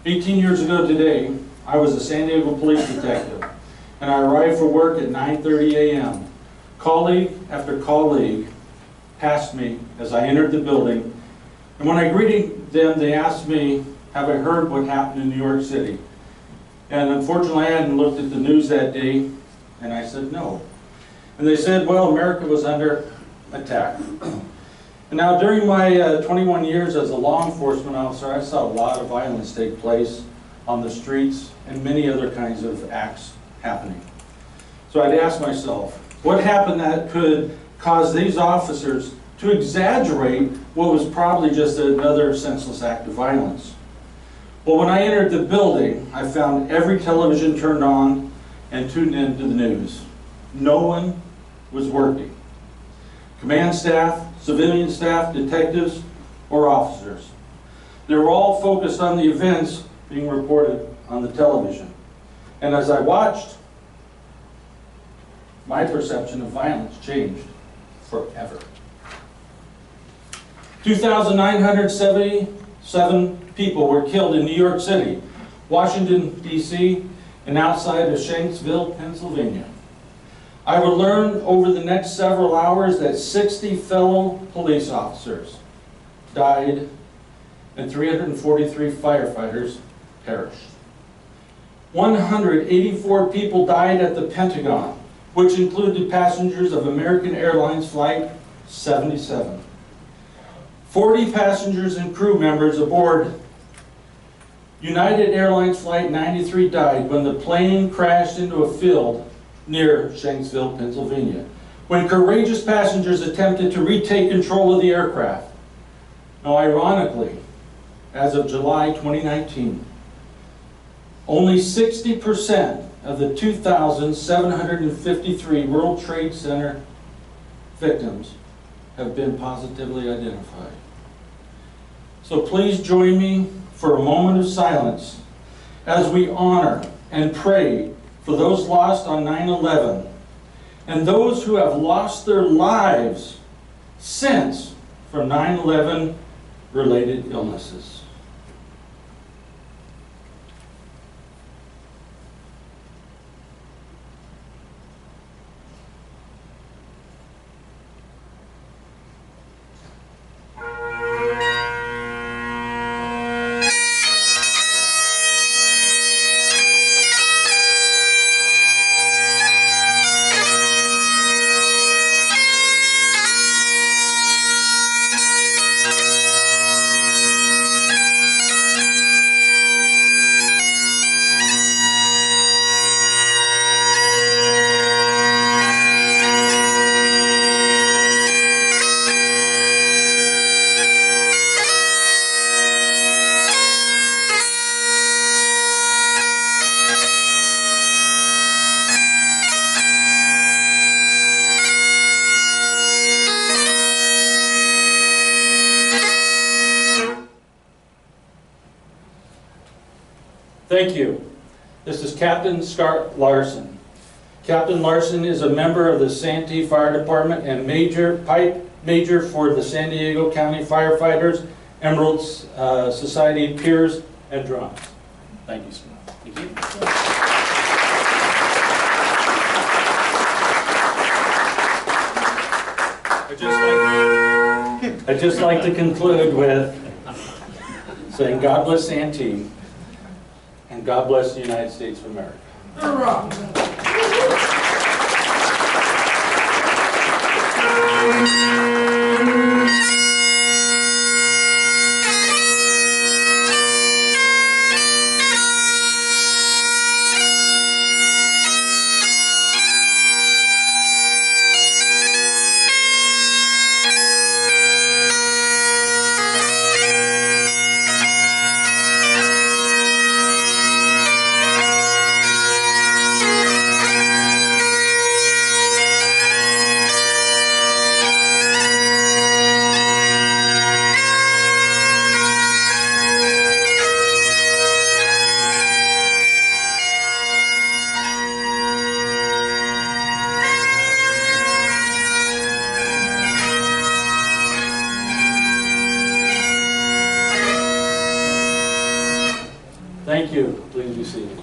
18 years ago today, I was a San Diego police detective, and I arrived for work at 9:30 a.m. Colleague after colleague passed me as I entered the building, and when I greeted them, they asked me, have I heard what happened in New York City? And unfortunately, I hadn't looked at the news that day, and I said no. And they said, well, America was under attack. And now, during my 21 years as a law enforcement officer, I saw a lot of violence take place on the streets and many other kinds of acts happening. So I'd ask myself, what happened that could cause these officers to exaggerate what was probably just another senseless act of violence? Well, when I entered the building, I found every television turned on and tuned into the news. No one was working. Command staff, civilian staff, detectives, or officers. They were all focused on the events being reported on the television. And as I watched, my perception of violence changed forever. 2,977 people were killed in New York City, Washington, D.C., and outside of Shanksville, Pennsylvania. I would learn over the next several hours that 60 fellow police officers died and 343 firefighters perished. 184 people died at the Pentagon, which included passengers of American Airlines Flight 77. 40 passengers and crew members aboard United Airlines Flight 93 died when the plane crashed into a field near Shanksville, Pennsylvania, when courageous passengers attempted to retake control of the aircraft. Now, ironically, as of July 2019, only 60% of the 2,753 World Trade Center victims have been positively identified. So please join me for a moment of silence as we honor and pray for those lost on 9/11 and those who have lost their lives since from 9/11 related illnesses. Thank you. This is Captain Scott Larson. Captain Larson is a member of the Santee Fire Department and pipe major for the San Diego County Firefighters, Emerald Society Peers, and Drums. Thank you, Scott. Thank you. I'd just like to conclude with saying God bless Santee. And God bless the United States of America. Thank you. Please be seated.